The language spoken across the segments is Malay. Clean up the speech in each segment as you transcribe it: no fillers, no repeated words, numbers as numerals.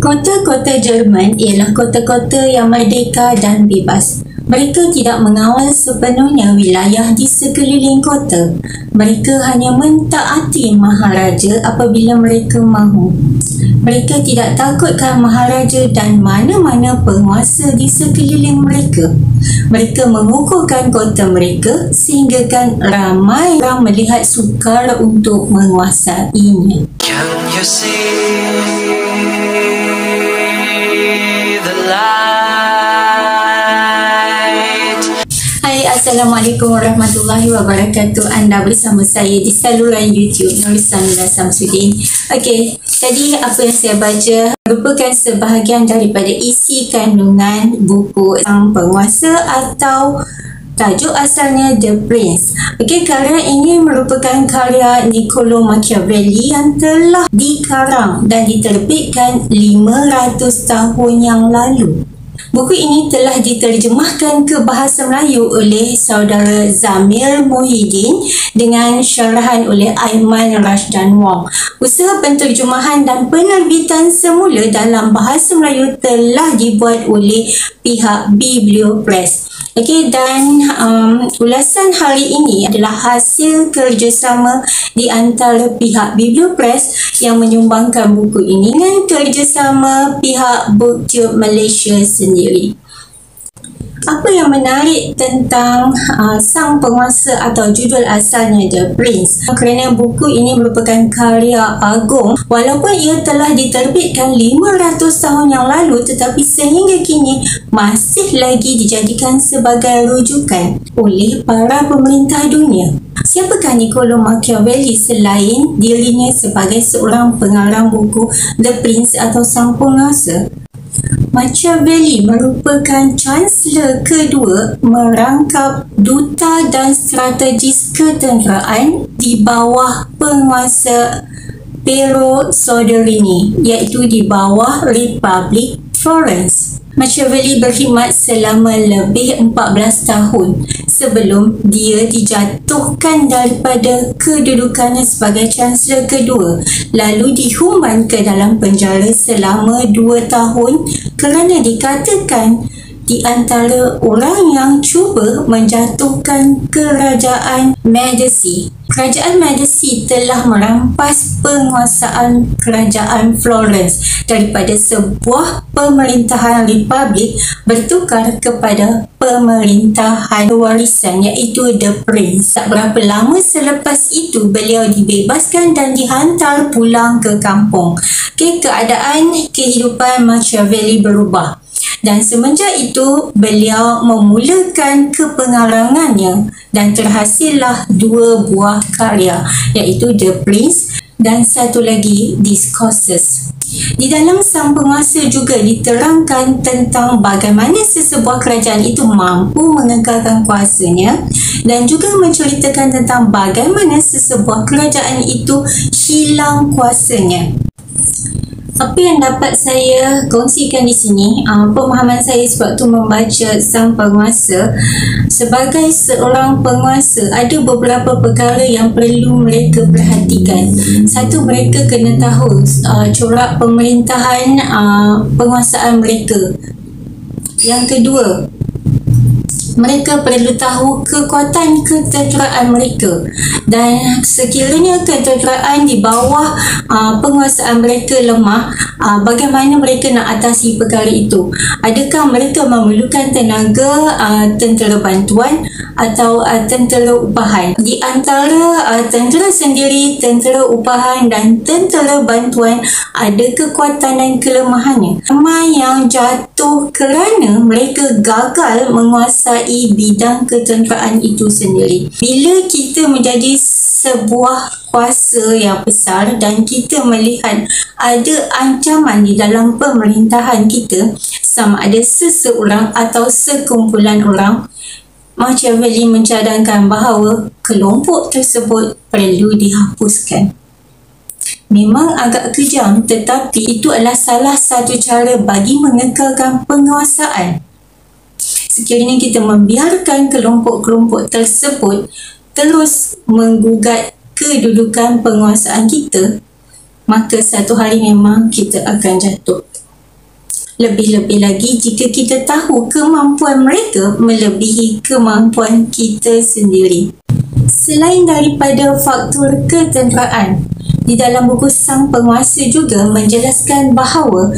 Kota-kota Jerman ialah kota-kota yang merdeka dan bebas. Mereka tidak mengawal sepenuhnya wilayah di sekeliling kota. Mereka hanya mentaati maharaja apabila mereka mahu. Mereka tidak takutkan maharaja dan mana-mana penguasa di sekeliling mereka. Mereka mengukuhkan kota mereka sehinggakan ramai orang melihat sukar untuk menguasainya. Can you see the light? Hai, Assalamualaikum warahmatullahi wabarakatuh. Anda bersama saya di saluran YouTube Nur Samila Samsudin. Okey, tadi apa yang saya baca merupakan sebahagian daripada isi kandungan buku Sang Penguasa atau tajuk asalnya The Prince. Okey, karya ini merupakan karya Niccolo Machiavelli yang telah dikarang dan diterbitkan 500 tahun yang lalu. Buku ini telah diterjemahkan ke bahasa Melayu oleh saudara Zamir Muhyiddin dengan syarahan oleh Aiman Rashdan Wong. Usaha penterjemahan dan penerbitan semula dalam bahasa Melayu telah dibuat oleh pihak Bibliopress. Okey, dan ulasan hari ini adalah hasil kerjasama di antara pihak Bibliopress yang menyumbangkan buku ini dengan kerjasama pihak BookTube Malaysia sendiri. Apa yang menarik tentang Sang Penguasa atau judul asalnya The Prince? Kerana buku ini merupakan karya agung, walaupun ia telah diterbitkan 500 tahun yang lalu, tetapi sehingga kini masih lagi dijadikan sebagai rujukan oleh para pemerintah dunia. Siapakah Niccolo Machiavelli selain dirinya sebagai seorang pengarang buku The Prince atau Sang Penguasa? Machiavelli merupakan Chancellor kedua merangkap duta dan strategis ketenteraan di bawah penguasa Piero Soderini, iaitu di bawah Republik Florence. Machiavelli berkhidmat selama lebih 14 tahun sebelum dia dijatuhkan daripada kedudukannya sebagai Chancellor kedua, lalu dihumban ke dalam penjara selama 2 tahun kerana dikatakan di antara orang yang cuba menjatuhkan kerajaan Medici. Kerajaan Medici telah merampas penguasaan kerajaan Florence daripada sebuah pemerintahan republik bertukar kepada pemerintahan warisan, iaitu The Prince. Tak berapa lama selepas itu beliau dibebaskan dan dihantar pulang ke kampung. Keadaan kehidupan Machiavelli berubah. Dan semenjak itu, beliau memulakan kepengarangannya dan terhasillah 2 buah karya, iaitu The Prince dan satu lagi Discourses. Di dalam Sang Penguasa juga diterangkan tentang bagaimana sesebuah kerajaan itu mampu mengekalkan kuasanya dan juga menceritakan tentang bagaimana sesebuah kerajaan itu hilang kuasanya. Apa yang dapat saya kongsikan di sini, pemahaman saya sewaktu membaca Sang Penguasa, sebagai seorang penguasa ada beberapa perkara yang perlu mereka perhatikan. Satu, mereka kena tahu corak pemerintahan penguasaan mereka. Yang kedua, mereka perlu tahu kekuatan ketenteraan mereka, dan sekiranya ketenteraan di bawah penguasaan mereka lemah, bagaimana mereka nak atasi perkara itu. Adakah mereka memerlukan tenaga tentera bantuan atau tentera upahan? Di antara tentera sendiri, tentera upahan dan tentera bantuan ada kekuatan dan kelemahannya. Ramai yang jatuh kerana mereka gagal menguasai bidang ketenteraan itu sendiri. Bila kita menjadi sebuah kuasa yang besar dan kita melihat ada ancaman di dalam pemerintahan kita, sama ada seseorang atau sekumpulan orang, Machiavelli mencadangkan bahawa kelompok tersebut perlu dihapuskan. Memang agak kejam, tetapi itu adalah salah satu cara bagi mengekalkan penguasaan. Sekiranya kita membiarkan kelompok-kelompok tersebut terus menggugat kedudukan penguasaan kita, maka satu hari memang kita akan jatuh. Lebih-lebih lagi jika kita tahu kemampuan mereka melebihi kemampuan kita sendiri. Selain daripada faktor ketenteraan, di dalam buku Sang Penguasa juga menjelaskan bahawa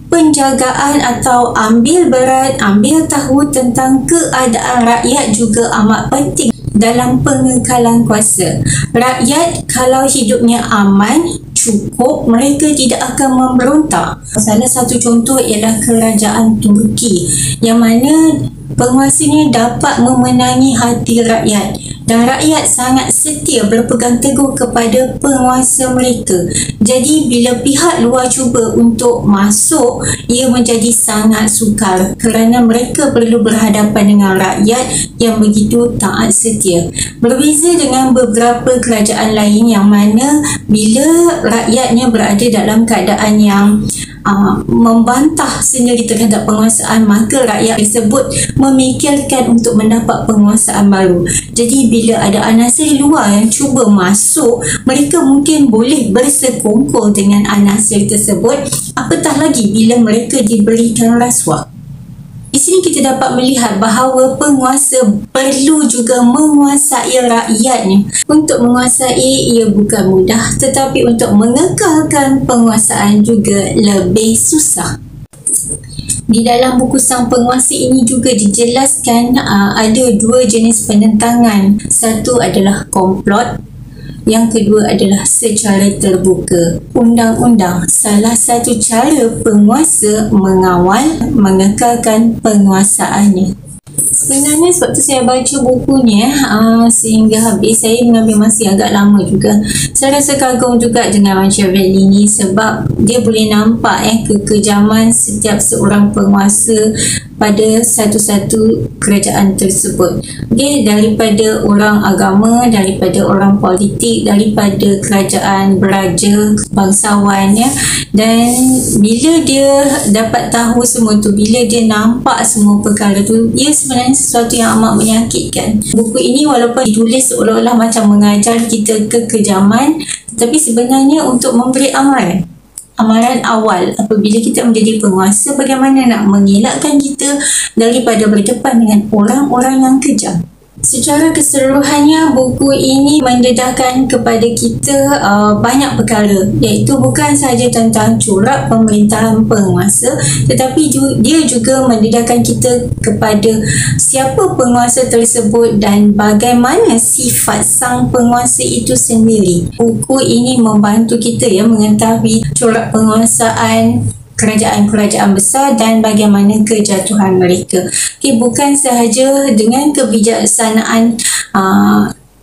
penjagaan atau ambil berat, ambil tahu tentang keadaan rakyat juga amat penting dalam pengekalan kuasa. Rakyat kalau hidupnya aman, cukup, mereka tidak akan memberontak. Salah satu contoh ialah kerajaan Turki yang mana penguasanya dapat memenangi hati rakyat dan rakyat sangat setia berpegang teguh kepada penguasa mereka. Jadi bila pihak luar cuba untuk masuk, ia menjadi sangat sukar kerana mereka perlu berhadapan dengan rakyat yang begitu taat setia. Berbeza dengan beberapa kerajaan lain yang mana bila rakyatnya berada dalam keadaan yang membantah sendiri terhadap penguasaan, maka rakyat tersebut memikirkan untuk mendapat penguasaan baru. Jadi bila ada anasir luar yang cuba masuk, mereka mungkin boleh bersekongkol dengan anasir tersebut, apatah lagi bila mereka diberikan rasuah. Di sini kita dapat melihat bahawa penguasa perlu juga menguasai rakyatnya. Untuk menguasai ia bukan mudah, tetapi untuk mengekalkan penguasaan juga lebih susah. Di dalam buku Sang Penguasa ini juga dijelaskan ada dua jenis penentangan. Satu adalah komplot, yang kedua adalah secara terbuka. Undang-undang salah satu cara penguasa mengawal, mengekalkan penguasaannya. Sebenarnya sebab tu saya baca bukunya sehingga habis, saya mengambil masa agak lama juga. Saya rasa kagum juga dengan Machiavelli ni sebab dia boleh nampak kekejaman setiap seorang penguasa pada satu-satu kerajaan tersebut. Okay, daripada orang agama, daripada orang politik, daripada kerajaan beraja, bangsawan ya. Dan bila dia dapat tahu semua tu, bila dia nampak semua perkara tu, ia sebenarnya sesuatu yang amat menyakitkan. Buku ini walaupun ditulis seolah-olah macam mengajar kita kekejaman, tetapi sebenarnya untuk memberi amaran awal apabila kita menjadi penguasa, bagaimana nak mengelakkan kita daripada berdepan dengan orang-orang yang kejam. Secara keseluruhannya, buku ini mendedahkan kepada kita banyak perkara, iaitu bukan sahaja tentang corak pemerintahan penguasa, tetapi dia juga mendedahkan kita kepada siapa penguasa tersebut dan bagaimana sifat sang penguasa itu sendiri. Buku ini membantu kita mengetahui corak penguasaan kerajaan-kerajaan besar dan bagaimana kejatuhan mereka. Okay, bukan sahaja dengan kebijaksanaan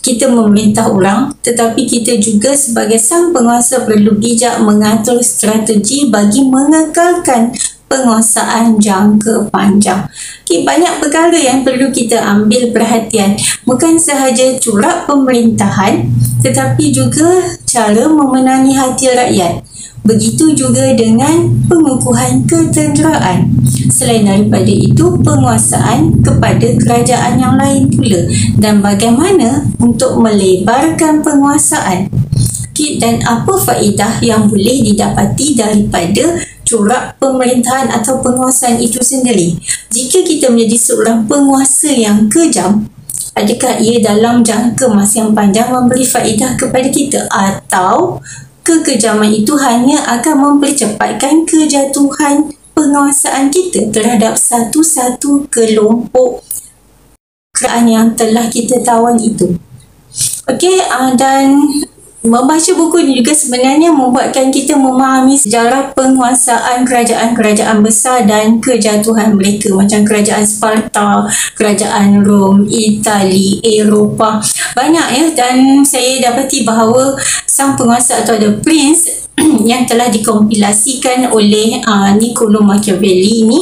kita memerintah orang, tetapi kita juga sebagai sang penguasa perlu bijak mengatur strategi bagi mengekalkan penguasaan jangka panjang. Okay, banyak perkara yang perlu kita ambil perhatian. Bukan sahaja corak pemerintahan, tetapi juga cara memenangi hati rakyat. Begitu juga dengan pengukuhan ketenteraan. Selain daripada itu, penguasaan kepada kerajaan yang lain pula dan bagaimana untuk melebarkan penguasaan. Dan apa faedah yang boleh didapati daripada corak pemerintahan atau penguasaan itu sendiri. Jika kita menjadi seorang penguasa yang kejam, adakah ia dalam jangka masa yang panjang memberi faedah kepada kita, atau kekejaman itu hanya akan mempercepatkan kejatuhan penguasaan kita terhadap satu-satu kelompok kerajaan yang telah kita tawan itu. Okey, dan membaca buku ini juga sebenarnya membuatkan kita memahami sejarah penguasaan kerajaan-kerajaan besar dan kejatuhan mereka, macam kerajaan Sparta, kerajaan Rom, Itali, Eropah. Banyak dan saya dapati bahawa sang penguasa atau the prince yang telah dikompilasikan oleh Niccolò Machiavelli ini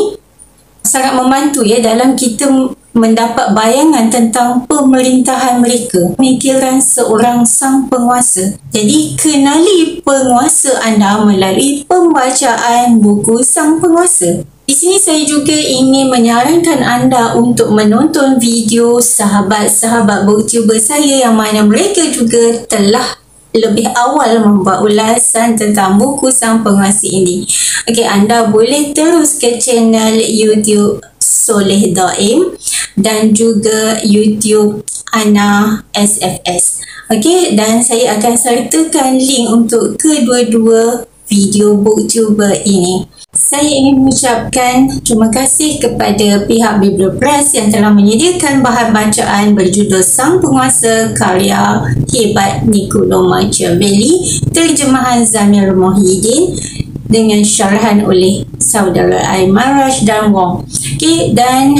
sangat membantu dalam kita mendapat bayangan tentang pemerintahan mereka, pemikiran seorang sang penguasa. Jadi kenali penguasa anda melalui pembacaan buku Sang Penguasa. Di sini saya juga ingin menyarankan anda untuk menonton video sahabat-sahabat booktuber saya yang mana mereka juga telah lebih awal membuat ulasan tentang buku Sang Penguasa ini. Okey, anda boleh terus ke channel YouTube Soleh Daim dan juga YouTube Ana SFS. Okey, dan saya akan sertakan link untuk kedua-dua video booktuber ini. Saya ingin mengucapkan terima kasih kepada pihak Bibliopress yang telah menyediakan bahan bacaan berjudul Sang Penguasa karya hebat Niccolo Machiavelli, terjemahan Zamir Mohidin dengan syarahan oleh saudara Aiman Rashdan Wong. Okay, dan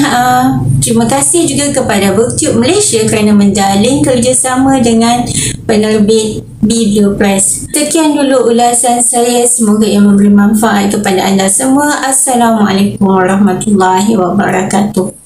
terima kasih juga kepada BookTube Malaysia kerana menjalin kerjasama dengan penerbit Bibliopress. Sekian dulu ulasan saya, semoga ia memberi manfaat kepada anda semua. Assalamualaikum warahmatullahi wabarakatuh.